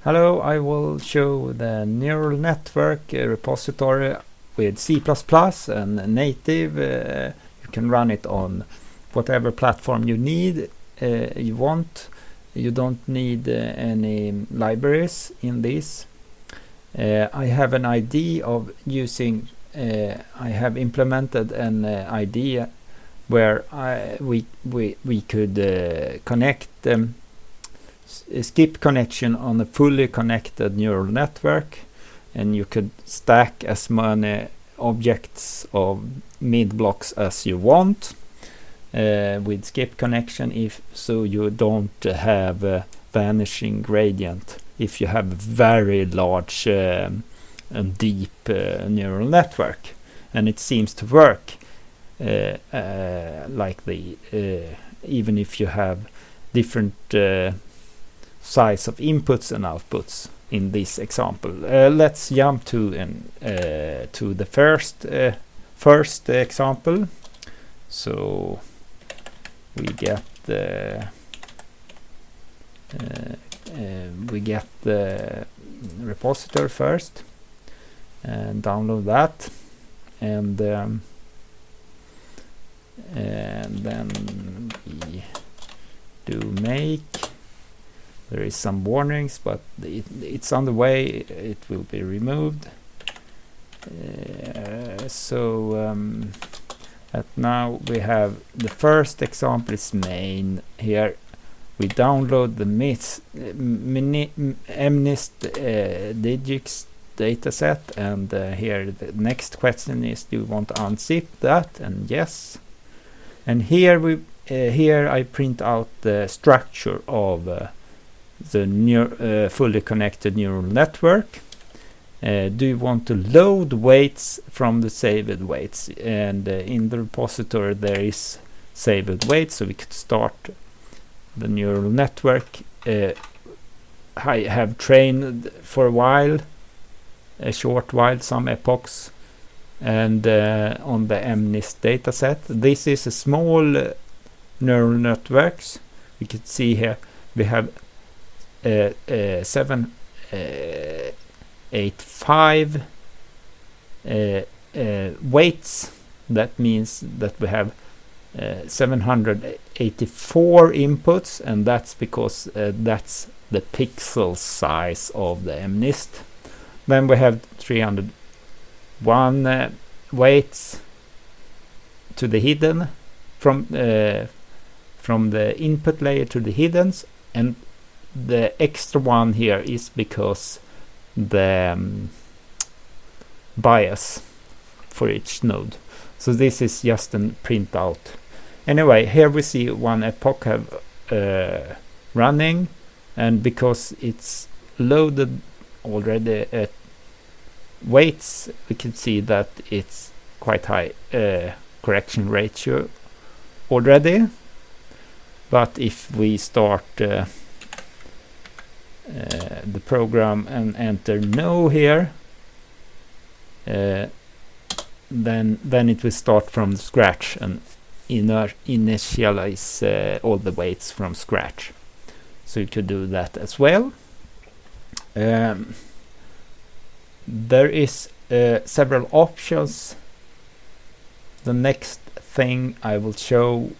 Hello, I will show the neural network repository with C++ and native. You can run it on whatever platform you need, you want. You don't need any libraries in this. I have an idea of using, I have implemented an idea where we could connect a skip connection on a fully connected neural network, and you could stack as many objects of mid blocks as you want with skip connection, if so you don't have a vanishing gradient if you have a very large and deep neural network. And it seems to work like the even if you have different size of inputs and outputs in this example. Let's jump to the first example. So we get the repository first and download that, and then we do make. There is some warnings, but it's on the way. It will be removed. Now we have the first example is main. Here we download the MNIST digits dataset, and here the next question is, do you want to unzip that? And yes. And here I print out the structure of the fully connected neural network. Do you want to load weights from the saved weights? And in the repository there is saved weights, so we could start the neural network. I have trained for a short while, some epochs, and on the MNIST dataset. This is a small neural networks. We can see here we have 785 weights. That means that we have 784 inputs, and that's because that's the pixel size of the MNIST. Then we have 301 weights to the hidden, from the input layer to the hiddens, and the extra one here is because the bias for each node. So this is just a printout. Anyway, here we see one epoch have running, and because it's loaded already at weights, we can see that it's quite high correction ratio already. But if we start the program and enter no here, then it will start from scratch and initialize all the weights from scratch. So you could do that as well. There is several options. The next thing I will show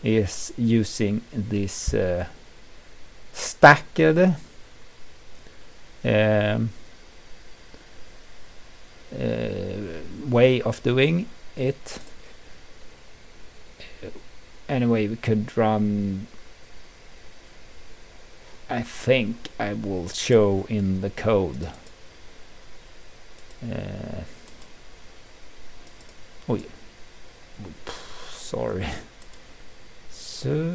is using this stacked way of doing it. Anyway, we could run, I think I will show in the code. Sorry. So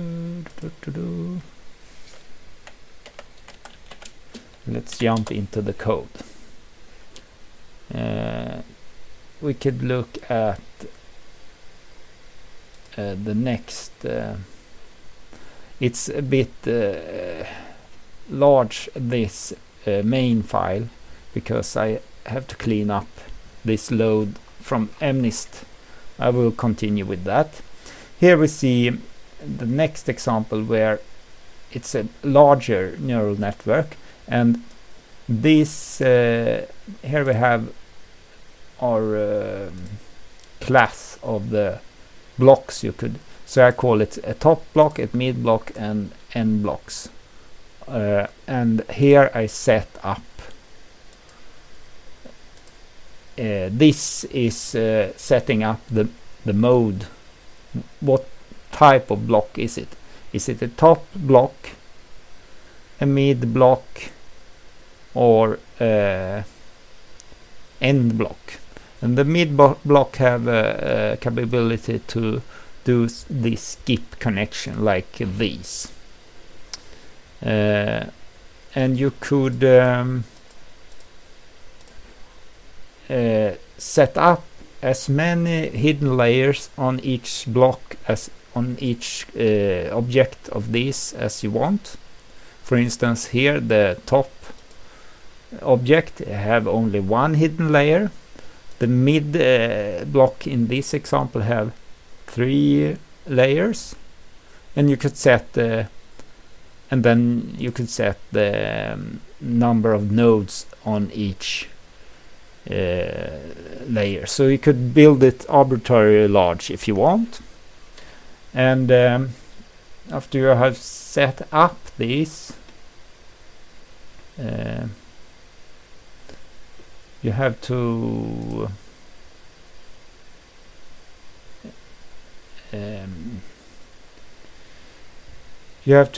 let's jump into the code. We could look at the next. It's a bit large, this main file, because I have to clean up this load from MNIST. I will continue with that. Here we see the next example where it's a larger neural network, And this here we have our class of the blocks you could. So I call it a top block, a mid block, and end blocks. And here I set up. This is setting up the mode. What type of block is it? Is it a top block, a mid block, or end block? And the mid block have a capability to do this skip connection like these. And you could set up as many hidden layers on each block as on each object of these as you want. For instance, here the top object have only one hidden layer. The mid block in this example have 3 layers, and you could set and then you could set the number of nodes on each layer. So you could build it arbitrarily large if you want. And after you have set up these, you have to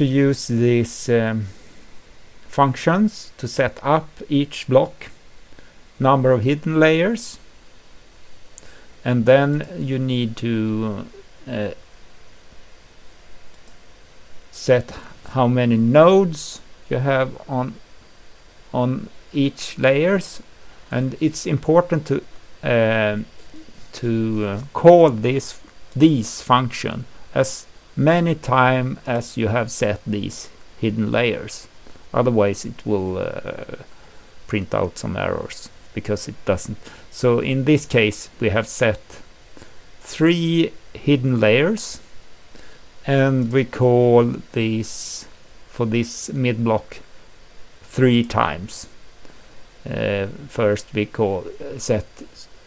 use these functions to set up each block, number of hidden layers, and then you need to set how many nodes you have on each layers. And it's important to call these function as many times as you have set these hidden layers. Otherwise it will print out some errors because it doesn't. So in this case we have set 3 hidden layers, and we call these for this mid block 3 times. First we set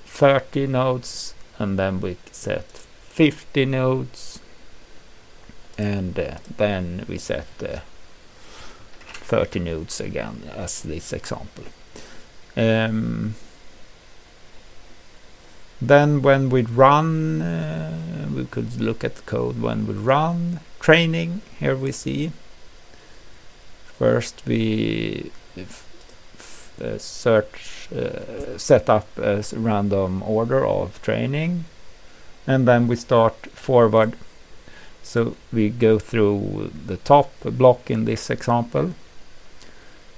30 nodes, and then we set 50 nodes, and then we set 30 nodes again, as this example. Then when we run, we could look at the code when we run training. Here we see first we set up a random order of training, and then we start forward. So we go through the top block in this example,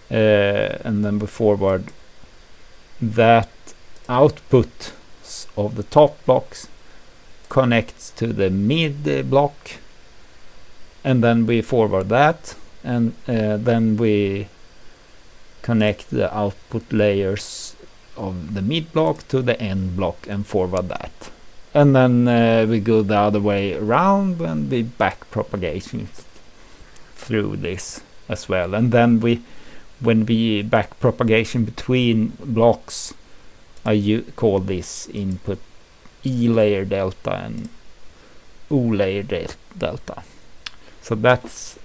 and then we forward that output of the top blocks connects to the mid block, and then we forward that, and then we connect the output layers of the mid block to the end block and forward that. And then we go the other way around and we back propagation through this as well. And then when we back propagation between blocks, I call this input E layer delta and O layer delta. So that's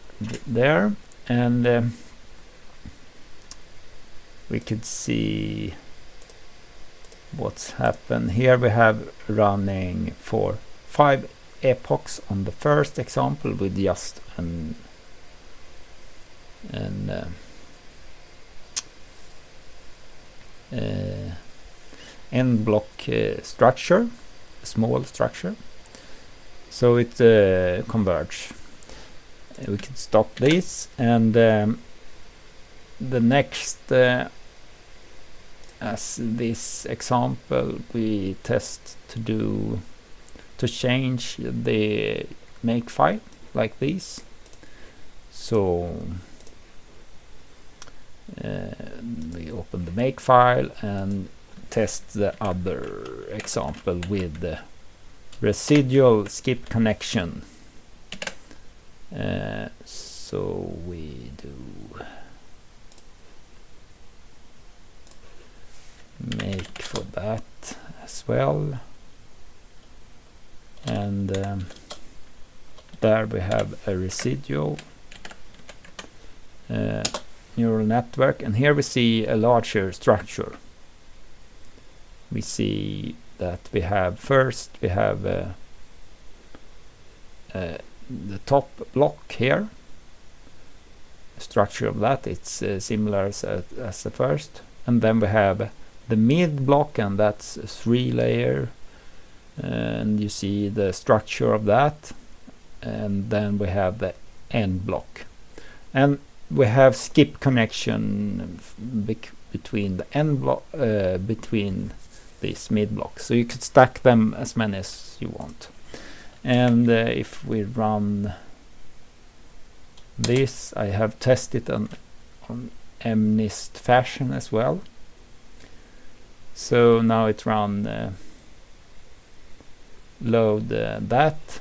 there, and we could see what's happened. Here we have running for 5 epochs on the first example with just an end block structure, a small structure. So it converges. We can stop this, and the next as this example we test to change the make file like this. So we open the make file and test the other example with the residual skip connection. So we do that as well. And there we have a residual neural network, and here we see a larger structure. We see that we have the top block here. The structure of that, it's similar as the first, and then we have the mid block, and that's a 3-layer, and you see the structure of that, and then we have the end block, and we have skip connection between the end block, between this mid block, so you could stack them as many as you want. And if we run this, I have tested on MNIST fashion as well. So now it run load that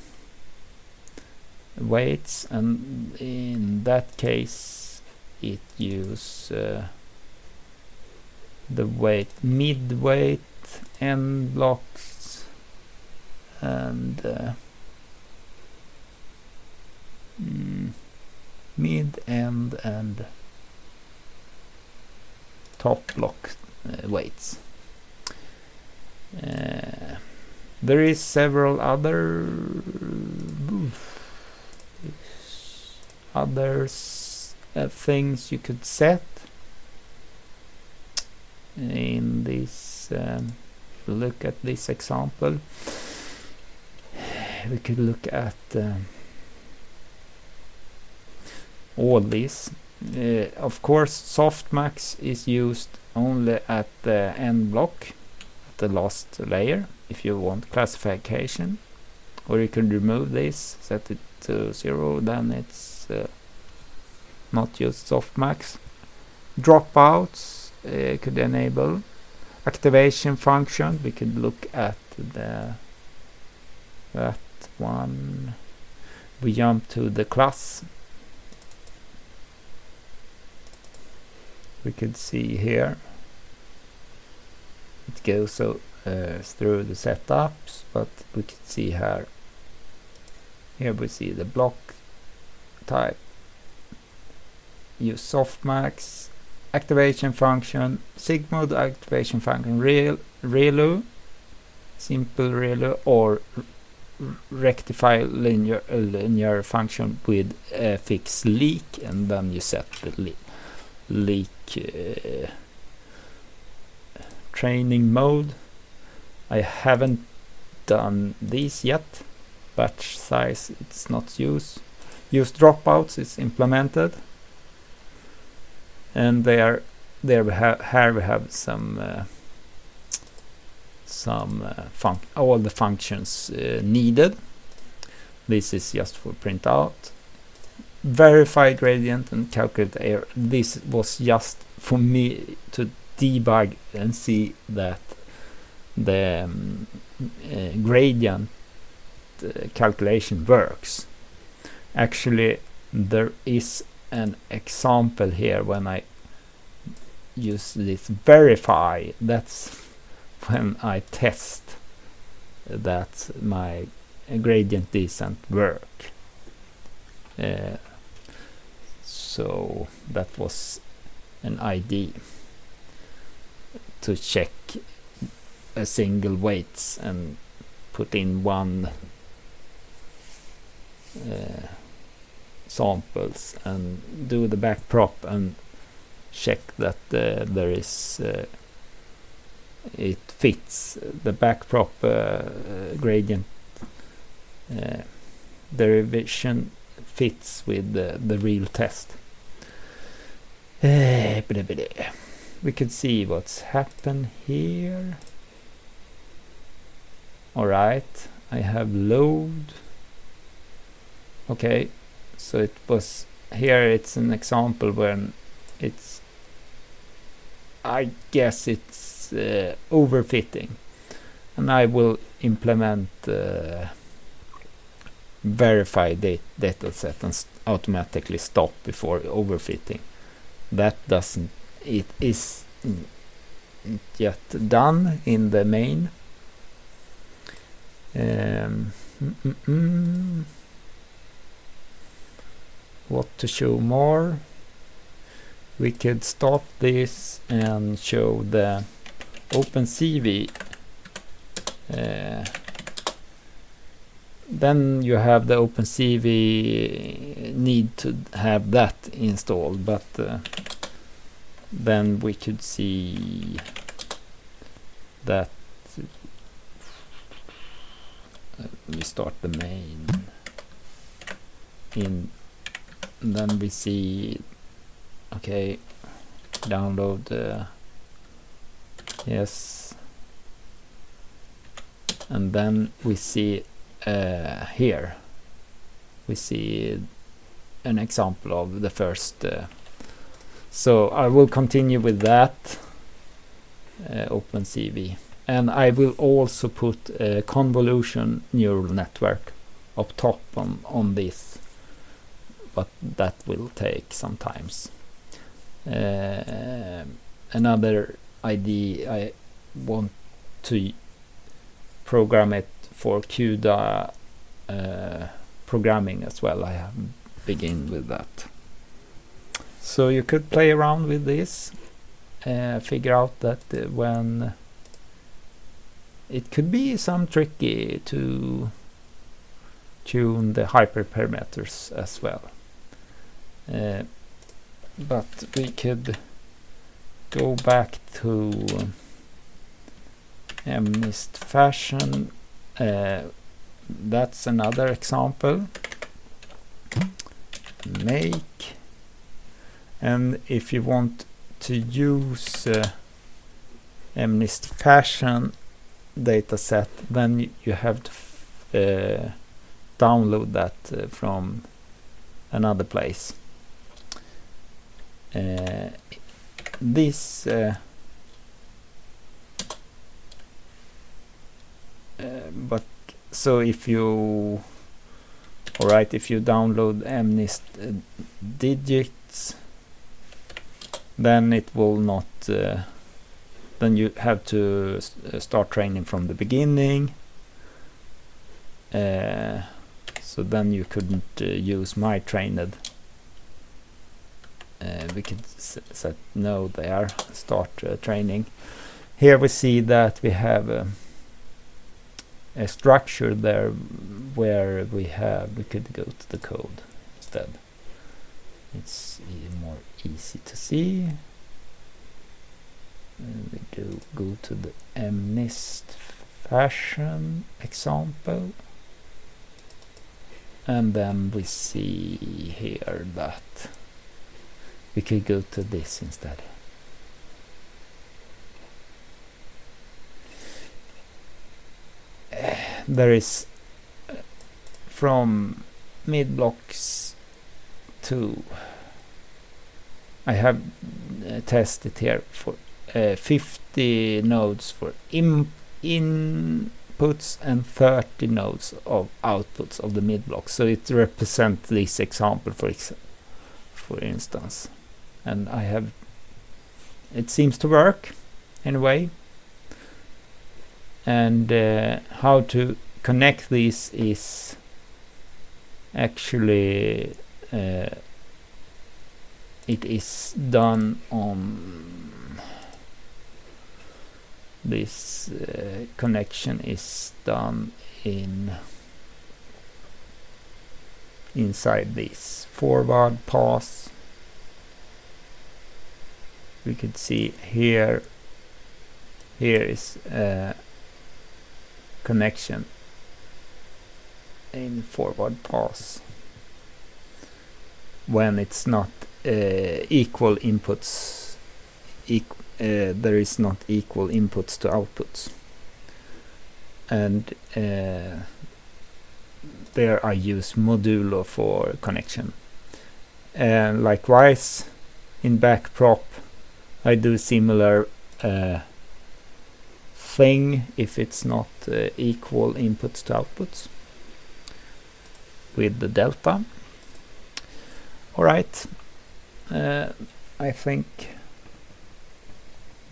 weights, and in that case it use the weight, mid weight, end blocks, and mid, end, and top block weights. There is several other things you could set in this. Look at this example. We could look at all these. Of course, softmax is used only at the end block, at the last layer, if you want classification. Or you can remove this, set it to 0, then it's not used softmax. Dropouts could enable. Activation function, we could look at that one. We jump to the class. We could see here it goes through the setups, but we can see here we see the block type, use softmax, activation function, sigmod activation function, relu, simple relu, or rectify linear function with fix leak, and then you set the leak training mode. I haven't done these yet. Batch size, it's not used. Use dropouts is implemented, and here we have all the functions needed. This is just for printout. Verify gradient and calculate error. This was just for me to debug and see that the gradient calculation works. Actually, there is an example here when I use this verify. That's when I test that my gradient descent work. So that was an ID to check a single weights and put in one samples and do the back prop and check that there is it fits the back prop gradient derivation fits with the real test. We can see what's happened here. Alright, I have load. Okay, so it was here, it's an example when it's, I guess it's overfitting, and I will implement verify data set and automatically stop before overfitting. That doesn't, it is yet done in the main. What to show more? We could stop this and show the OpenCV. Then you have the OpenCV, need to have that installed, but then we could see that we start the main in, then we see, okay, download, yes, and then we see here we see an example of the first, so I will continue with that OpenCV, and I will also put a convolution neural network up top on this, but that will take some times. Another idea, I want to program it for CUDA programming as well. I have begun with that. So you could play around with this, figure out that when it could be some tricky to tune the hyperparameters as well. But we could go back to MNIST fashion. That's another example. Make, and if you want to use MNIST fashion dataset, then you have to download that from another place. This but so if you if you download MNIST digits, then it will not then you have to start training from the beginning, so then you couldn't use my trained. We could set no there, start training. Here we see that we have a structure there where we could go to the code instead. It's more easy to see. We do go to the MNIST fashion example, and then we see here that we could go to this instead. There is from mid blocks to, I have tested here for 50 nodes for inputs and 30 nodes of outputs of the mid block. So it represents this example for instance, and it seems to work anyway. And how to connect these is actually it is done on this connection is done inside this forward pass. We could see here is connection in forward pass when it's not equal inputs, there is not equal inputs to outputs, and there I use modulo for connection. And likewise in backprop I do similar thing if it's not equal inputs to outputs with the delta. Alright, I think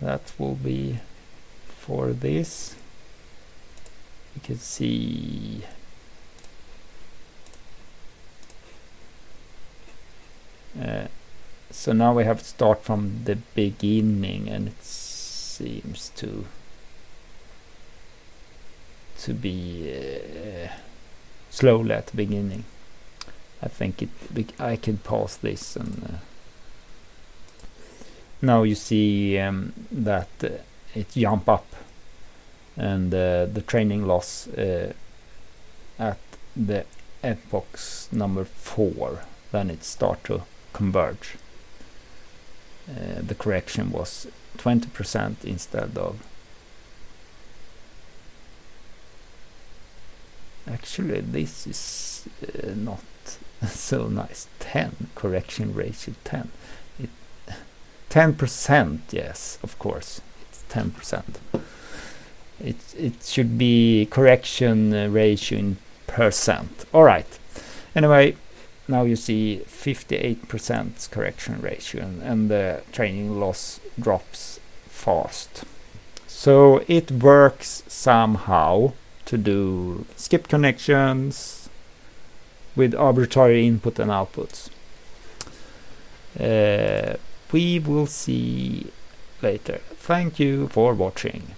that will be for this. You can see so now we have to start from the beginning, and it seems to be slowly at the beginning. I think I can pause this, and now you see that it jump up, and the training loss at the epoch number 4, then it start to converge. The correction was 20% instead of, actually this is not so nice, 10 correction ratio, 10%, yes, of course it's 10%. It should be correction ratio in percent. All right, anyway, now you see 58% correction ratio, and the training loss drops fast. So it works somehow to do skip connections with arbitrary input and outputs. We will see later. Thank you for watching.